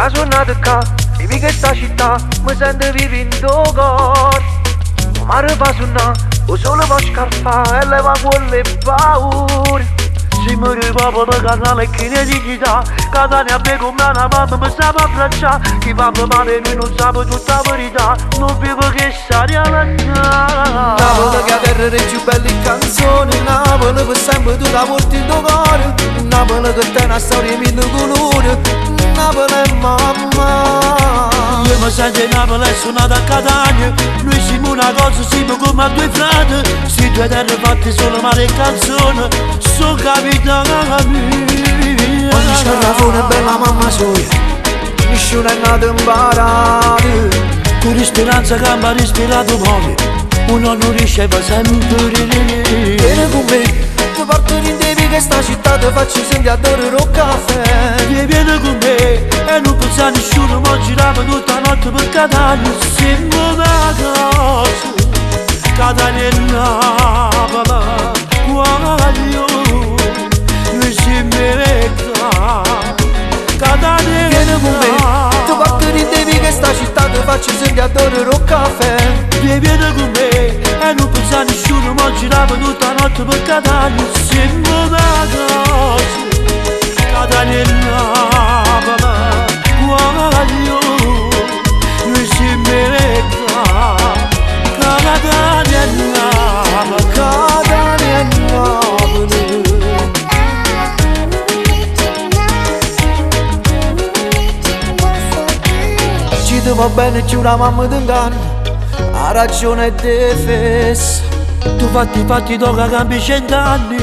Una giornata qua, vivi che sta città, mi sento vivi in tuo cuore. Ma fa suonare, o solo può scarfare e leva quelle paure. Se mi ricordo per canale che ne dignità, Catania a me come una mamma mi sa per abbracciare. Chi va male lui non sa tutta la verità, non vivo che staria la Napoli che a terra le più belle canzoni, Napoli per sempre tu la porti in tuo cuore, Napoli che te una storia mille colori, Napoli è mamma. Io mi sento in Napoli e suonato a Catania, noi siamo una cosa, siamo come a due frati, si due terre fatte solo male canzoni, sono capitani mia. Ogni scarrafone è bella mamma sua, nessuno è nato imparato, con l'isperanza che mi ha respirato muove, uno non riesce a sempre. Vieni con me, ti porto in devi che sta città ti faccio sentire adorare un caffè. Vieni con me e non pensa a nessuno, ma giriamo tutta la notte per Catania, siamo una cosa, Catania e Napoli, guaglio, noi siamo Catania. Vieni con me, ti porto in devi che sta città ti faccio sentire adorare un caffè. Vieni con me e non pensa a nessuno, ma giriamo tutta la notte per Catania, siamo una cosa, Catania e Napoli, guaglio, noi siamo Catania e Napoli, Catania e Napoli. Ci ti va bene più una mamma t'inganna, ha ragione è difesa. tu fatti tocca cambi 100 anni,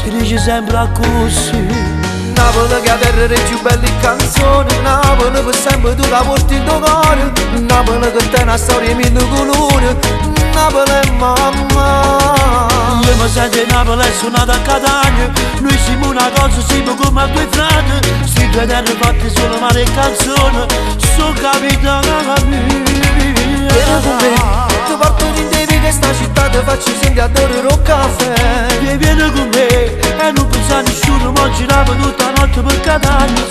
si dice sempre così. Napoli che a terra le più belle canzoni, Napoli per sempre tu la porti in tuo cuore, Napoli che te una storia mille colori, Napoli è mamma. Io mi sento in Napoli e suonato a Catania, noi siamo una cosa, siamo come a due frati, si due terre fatte solo male canzoni, sono capitani mia. Vieni con me, ti porto in devi che sta città ti faccio sentire adorare un caffè. Vieni con me e non pensa a nessuno, ma giriamo tutta la notte per Catania,